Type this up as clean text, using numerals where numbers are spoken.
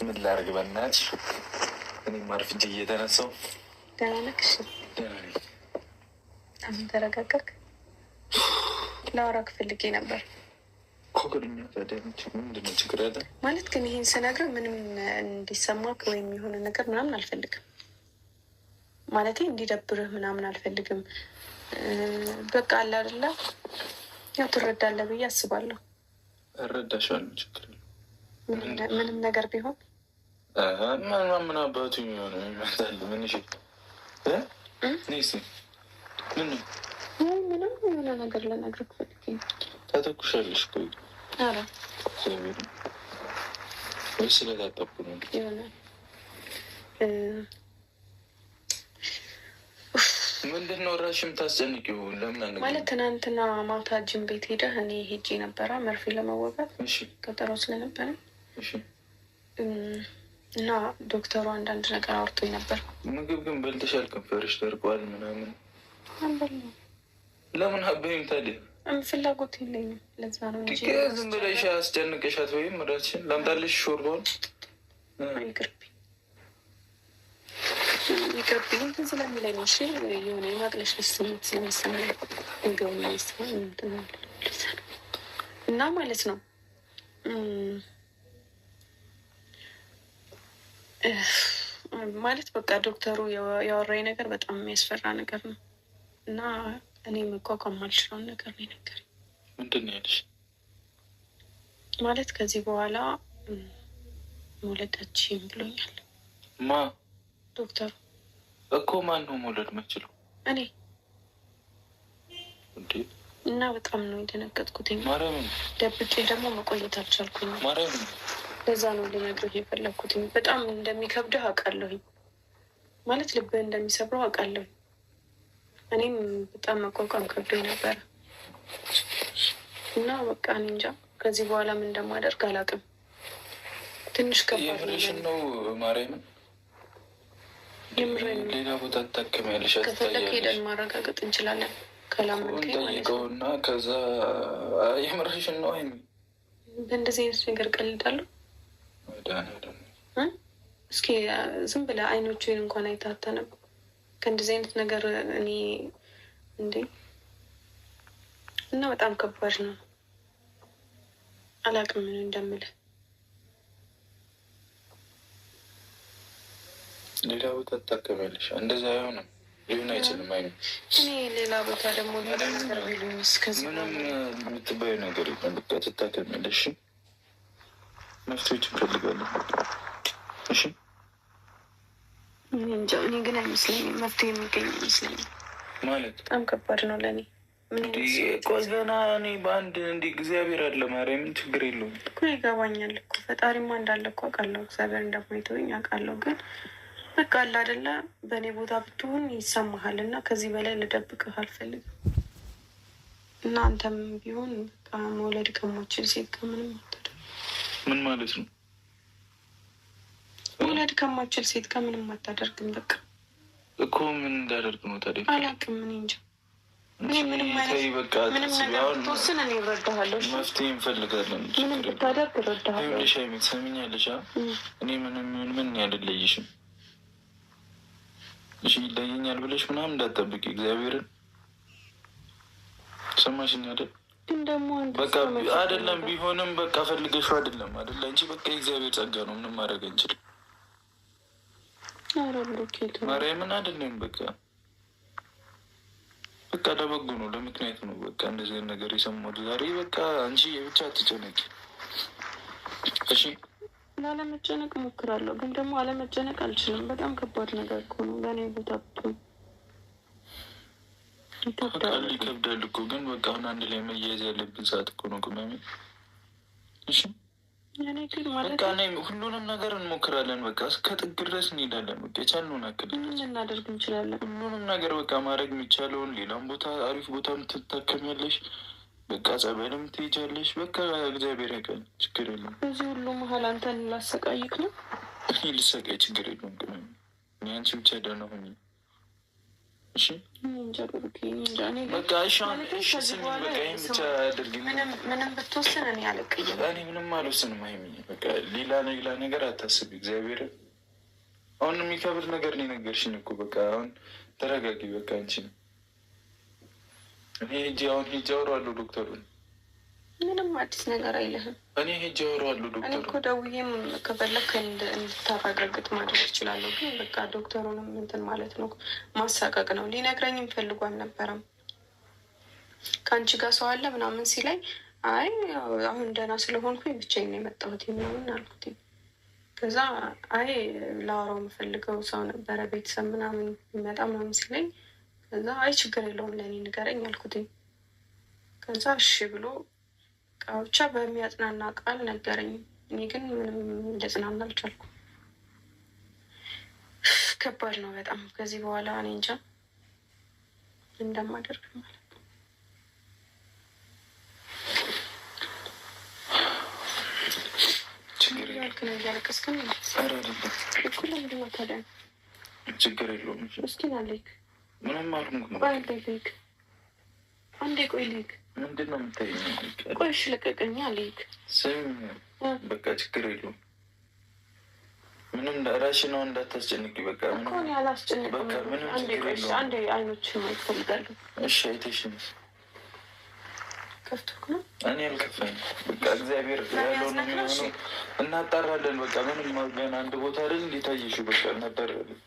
ምን ላድርግ በእናትሽ። እኔም አርፍጄ እየተነሳሁ። ደህና ነህ? ደህና ነኝ። አሁን ተረጋጋክ? ላወራክ ፈልጌ ነበር። ኮግርኛ ታዲያች ምንድን ነው ችግር አለ? ማለት ግን ይህን ስነግርህ ምንም እንዲሰማክ ወይም የሆነ ነገር ምናምን አልፈልግም። ማለቴ እንዲደብርህ ምናምን አልፈልግም። በቃ አለ አይደለ? ያው ትረዳለህ ብዬ አስባለሁ። እረዳሻለሁ፣ ችግር ምንም ነገር ቢሆን ምን አባቱ የሚሆነ ይመጣል። ምን ሽ ምንም የሆነ ነገር ልነግርህ ፈልጌ ነው። ታተኩሻለሽ? ቆይ ኧረ ወይ ስለታጠብኩ ነው ይሆናል። ምንድን ነው እራስሽን የምታስጨንቂው? ለምን ማለት ትናንትና ማታ ጅም ቤት ሄደህ እኔ ሄጄ ነበረ መርፌ ለመወጋት ቀጠሮ ስለነበረ እና ዶክተሩ አንዳንድ ነገር አውርቶኝ ነበር። ምግብ ግን በልተሻል? ከንፈርሽ ደርቋል ምናምን። አንበላም። ለምን አበይም ታዲያ? ፍላጎት የለኝም፣ ለዛ ነው እንጂ ዝም ብለሽ አስጨንቀሻት ወይም እራስሽን ላምጣልሽ ሾርባውን? ይቅርብኝ ግን ስለሚለኝ እሺ፣ የሆነ የማቅለሽለሽ ስሜት ስለሚሰማኝ ምግብ እና ማለት ነው ማለት በቃ ዶክተሩ ያወራኝ ነገር በጣም የሚያስፈራ ነገር ነው እና እኔ መቋቋም አልችለውን ነገር ነው የነገረኝ። ምንድን ነው ያለሽ? ማለት ከዚህ በኋላ መውለዳችን ብሎኛል። ማ? ዶክተሩ እኮ ማን ነው መውለድ የማይችለው? እኔ እንዴ! እና በጣም ነው የደነገጥኩትኝ። ማርያምን ደብቄ ደግሞ መቆየት አልቻልኩኝ። ማርያምን ለዛ ነው ልነግርህ የፈለግኩትኝ። በጣም እንደሚከብድህ አውቃለሁኝ፣ ማለት ልብህ እንደሚሰብረው አውቃለሁኝ። እኔም በጣም መቋቋም ከብዶኝ ነበረ እና በቃ እኔ እንጃ ከዚህ በኋላ ምን እንደማደርግ አላውቅም። ትንሽ ከባድ ነው። ማርያምን ሌላ ቦታ ትታከሚያለሽ። ከፈለክ ሄደን ማረጋገጥ እንችላለን። ጠይቀው እና ከዛ የምርሽን ነው። አይ በእንደዚህ አይነት ነገር ቀልዳለሁ። እስኪ ዝም ብለህ አይኖችን እንኳን አይታተንም ከእንደዚህ አይነት ነገር እኔ እንዴ! እና በጣም ከባድ ነው። አላውቅም ምን እንደምልህ። ሌላ ቦታ ትታከሚያለሽ። እንደዛ አይሆንም፣ ሊሆን አይችልም። አይ እኔ ሌላ ቦታ ደግሞ ነገር ቢሉኝ እስከዚህ ምንም የምትባዩ ነገር የለም። በቃ ትታከሚያለሽ። መፍትሄዎች እንፈልጋለን። እሺ እንጃ፣ እኔ ግን አይመስለኝም መፍትሄ የሚገኝ አይመስለኝም። ማለት በጣም ከባድ ነው ለእኔ። ቆይ ገና እኔ በአንድ እንዲ እግዚአብሔር አለ ማርያምን፣ ችግር የለውም እኮ ይገባኛል እኮ ፈጣሪማ እንዳለ እኮ አውቃለሁ። እግዚአብሔር እንደማይተወኝ አውቃለሁ። ግን በቃ አለ አይደለ፣ በእኔ ቦታ ብትሆን ይሰማሃል እና ከዚህ በላይ ልደብቅህ አልፈልግም። እና አንተም ቢሆን በቃ መውለድ ከማችል ሴት ጋር ምንም አታደርግ። ምን ማለት ነው? መውለድ ከማችል ሴት ጋር ምንም አታደርግም። በቃ እኮ ምን እንዳደርግ ነው ታዲያ? አላውቅም፣ ምን እንጃ። ምንም ነገር ብትወስን እኔ እረዳሃለሁ። መፍትሄ እንፈልጋለን። ምንም ብታደርግ እረዳሃለሁ። ሰሚኛለሽ? እኔ ምን ያልለይሽም። እሺ ይለየኛል ብለሽ ምናምን እንዳትጠብቂ እግዚአብሔርን። ሰማሽኝ አይደል? ግን ደግሞ በቃ አይደለም ቢሆንም በቃ ፈልገሽው አይደለም አይደለ እንጂ በቃ የእግዚአብሔር ጸጋ ነው። ምንም ማድረግ አንችልም። ማርያምን አይደለም በቃ ለበጎ ነው፣ ለምክንያቱ ነው። በቃ እንደዚህ ነገር የሰማሁት ዛሬ። በቃ አንቺ የብቻ አትጨነቂ እሺ? ላለመጨነቅ እሞክራለሁ፣ ግን ደግሞ አለመጨነቅ አልችልም። በጣም ከባድ ነገር እኮ ነው። በእኔ ቦታ ብትሆን ይከብዳል እኮ። ግን በቃ አሁን አንድ ላይ መያያዝ ያለብን ሰዓት እኮ ነው። ቅመሜ እሺ፣ በቃ ሁሉንም ነገር እንሞክራለን። በቃ እስከ ጥግ ድረስ እንሄዳለን። በቃ የቻልነውን ያክል እናደርግ እንችላለን። ሁሉንም ነገር በቃ ማድረግ የሚቻለውን። ሌላም ቦታ አሪፍ ቦታ ትታከሚያለሽ፣ በቃ ጸበልም ትሄጃለሽ። በቃ እግዚአብሔር ያውቃል፣ ችግር የለም። በዚህ ሁሉ መሀል አንተን ላሰቃይክ ነው? እኔ ልሰቃይ ችግር የለውም። ቅመሜ እኔ አንቺ ብቻ ደህና ሁኚ እሺ በቃ ምንም ብትወስን እኔ አልቀይም። እኔ ምንም አልወስንም። ሀይሚ በቃ ሌላ ነገር አታስቢ። እግዚአብሔርን አሁን የሚከብድ ነገር ነው የነገርሽኝ እኮ በቃ አሁን ተረጋጊ። በቃ አንቺ ነው እኔ ሂጅ አወራዋለሁ ዶክተሩን። ምንም አዲስ ነገር አይልህም። እኔ ሂጅ አወራዋለሁ ዶክተሩን። እኔ እኮ ደውዬም ከፈለክ እንድታረጋግጥ ማድረግ እችላለሁ። ግን በቃ ዶክተሩንም እንትን ማለት ነው ማሳቀቅ ነው። ሊነግረኝም ፈልጎ አልነበረም። ከአንቺ ጋር ሰው አለ ምናምን ሲለኝ አይ አሁን ደህና ስለሆንኩኝ ብቻዬን ነው የመጣሁት ምናምን አልኩት። ከዛ አይ ላወራው የምፈልገው ሰው ነበረ ቤተሰብ ምናምን ይመጣ ምናምን ሲለኝ ከዛ አይ ችግር የለውም ለእኔ ንገረኝ አልኩትኝ። ከዛ እሺ ብሎ ብቻ በሚያጽናና ቃል ነገረኝ። እኔ ግን ምንም ልጽናና አልቻልኩም። ከባድ ነው በጣም። ከዚህ በኋላ እኔ እንጃ እንደማደርግ ማለት ነው። ያልክ ነው እያለቀስክ ነው እኮ። ለምንድን ነው ታዲያ? ችግር የለውም። እስኪ ና ልክ ምንም አልሆንኩም። ቆይ ልክ አንዴ ቆይ ልክ ምንድን ነው የምታይኝ? ቆይ እሺ ልቀቀኛ ልክ ስም በቃ ችግር የለውም። ምንም ራስሽን ነው እንዳታስጨንቂ። በቃ ምንም አላስጨንቅም። አንዴ አይኖችን ማየት እፈልጋለሁ። እሺ አይተሽኝ ከፍቶክ ነው? እኔ አልከፋኝ። በቃ እግዚአብሔር ያለው ነው የሚሆነው። እናጣራለን። በቃ ምንም ገና አንድ ቦታ አይደል እንዴት አየሽው? በቃ እናጣራለን።